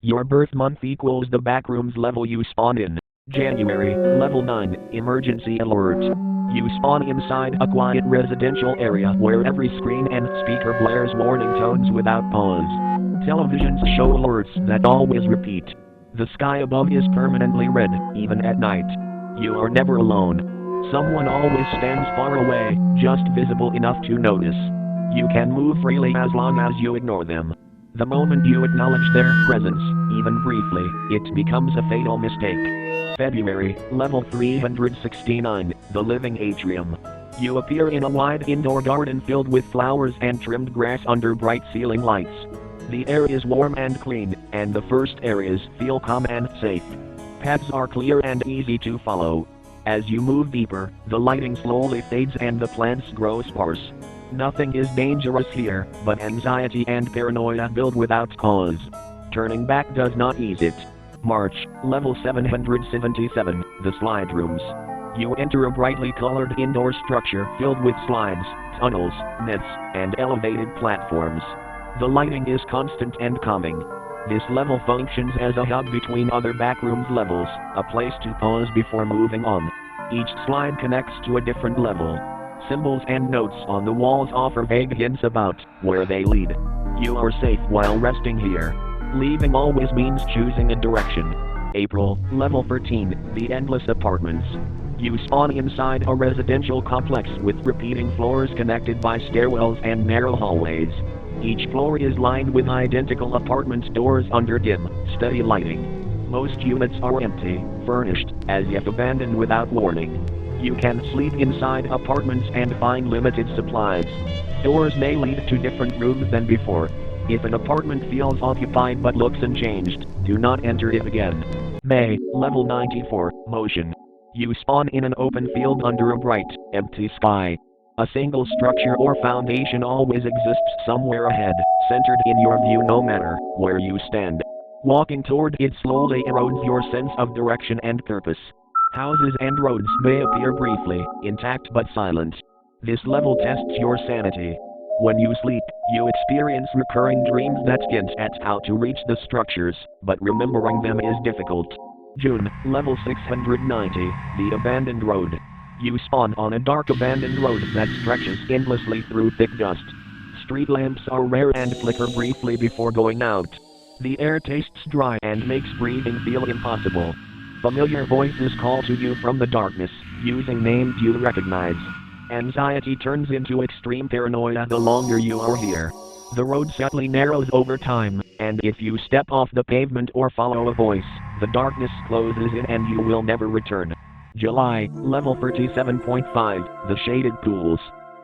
Your birth month equals the Backrooms level you spawn in. January, level 9, emergency alert. You spawn inside a quiet residential area where every screen and speaker blares warning tones without pause. Televisions show alerts that always repeat. The sky above is permanently red, even at night. You are never alone. Someone always stands far away, just visible enough to notice. You can move freely as long as you ignore them. The moment you acknowledge their presence, even briefly, it becomes a fatal mistake. February, level 369, the living atrium. You appear in a wide indoor garden filled with flowers and trimmed grass under bright ceiling lights. The air is warm and clean, and the first areas feel calm and safe. Paths are clear and easy to follow. As you move deeper, the lighting slowly fades and the plants grow sparse. Nothing is dangerous here, but anxiety and paranoia build without cause. Turning back does not ease it. March, level 777, the slide rooms. You enter a brightly colored indoor structure filled with slides, tunnels, nets, and elevated platforms. The lighting is constant and calming. This level functions as a hub between other Backrooms levels, a place to pause before moving on. Each slide connects to a different level. Symbols and notes on the walls offer vague hints about where they lead. You are safe while resting here. Leaving always means choosing a direction. April, level 13, the endless apartments. You spawn inside a residential complex with repeating floors connected by stairwells and narrow hallways. Each floor is lined with identical apartment doors under dim, steady lighting. Most units are empty, furnished, as if abandoned without warning. You can sleep inside apartments and find limited supplies. Doors may lead to different rooms than before. If an apartment feels occupied but looks unchanged, do not enter it again. May, level 94, motion. You spawn in an open field under a bright, empty sky. A single structure or foundation always exists somewhere ahead, centered in your view no matter where you stand. Walking toward it slowly erodes your sense of direction and purpose. Houses and roads may appear briefly, intact but silent. This level tests your sanity. When you sleep, you experience recurring dreams that hint at how to reach the structures, but remembering them is difficult. June, level 690, the abandoned road. You spawn on a dark abandoned road that stretches endlessly through thick dust. Street lamps are rare and flicker briefly before going out. The air tastes dry and makes breathing feel impossible. Familiar voices call to you from the darkness, using names you recognize. Anxiety turns into extreme paranoia the longer you are here. The road subtly narrows over time, and if you step off the pavement or follow a voice, the darkness closes in and you will never return. July, level 37.5, the shaded pools.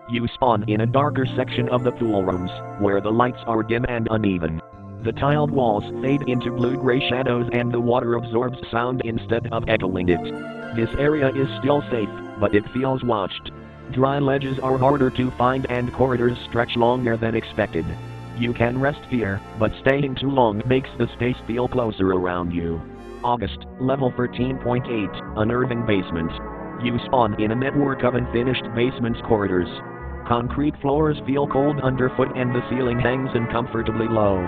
You spawn in a darker section of the pool rooms, where the lights are dim and uneven. The tiled walls fade into blue-gray shadows and the water absorbs sound instead of echoing it. This area is still safe, but it feels watched. Dry ledges are harder to find and corridors stretch longer than expected. You can rest here, but staying too long makes the space feel closer around you. August, level 13.8, unnerving basement. You spawn in a network of unfinished basement corridors. Concrete floors feel cold underfoot and the ceiling hangs uncomfortably low.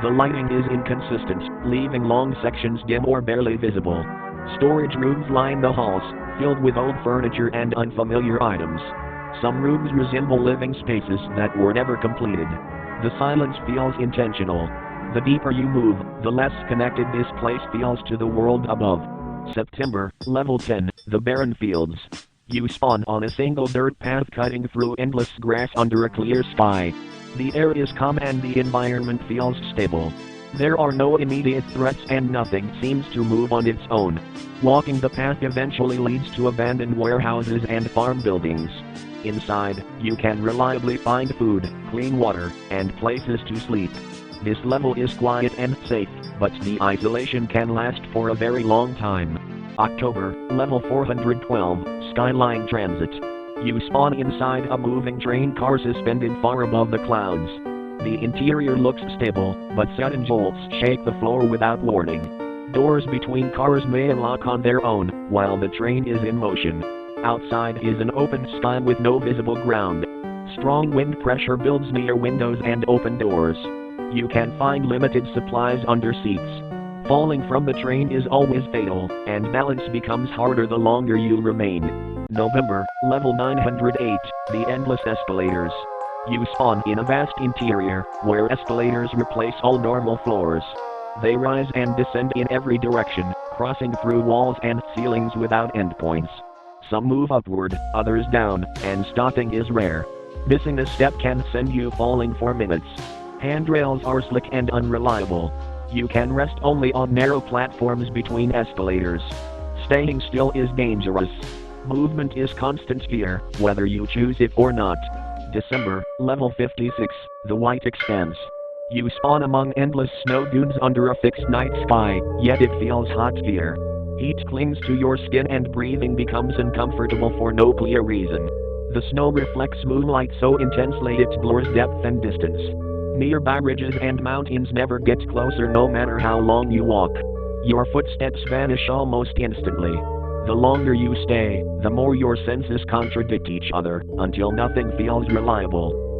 The lighting is inconsistent, leaving long sections dim or barely visible. Storage rooms line the halls, filled with old furniture and unfamiliar items. Some rooms resemble living spaces that were never completed. The silence feels intentional. The deeper you move, the less connected this place feels to the world above. September, level 10, the barren fields. You spawn on a single dirt path cutting through endless grass under a clear sky. The air is calm and the environment feels stable. There are no immediate threats and nothing seems to move on its own. Walking the path eventually leads to abandoned warehouses and farm buildings. Inside, you can reliably find food, clean water, and places to sleep. This level is quiet and safe, but the isolation can last for a very long time. October, level 412, Skyline Transit. You spawn inside a moving train car suspended far above the clouds. The interior looks stable, but sudden jolts shake the floor without warning. Doors between cars may unlock on their own, while the train is in motion. Outside is an open sky with no visible ground. Strong wind pressure builds near windows and open doors. You can find limited supplies under seats. Falling from the train is always fatal, and balance becomes harder the longer you remain. November, level 908, the endless escalators. You spawn in a vast interior, where escalators replace all normal floors. They rise and descend in every direction, crossing through walls and ceilings without endpoints. Some move upward, others down, and stopping is rare. Missing a step can send you falling for minutes. Handrails are slick and unreliable. You can rest only on narrow platforms between escalators. Staying still is dangerous. Movement is constant fear, whether you choose it or not. December, level 56, the White Expanse. You spawn among endless snow dunes under a fixed night sky, yet it feels hot here. Heat clings to your skin and breathing becomes uncomfortable for no clear reason. The snow reflects moonlight so intensely it blurs depth and distance. Nearby ridges and mountains never get closer no matter how long you walk. Your footsteps vanish almost instantly. The longer you stay, the more your senses contradict each other, until nothing feels reliable.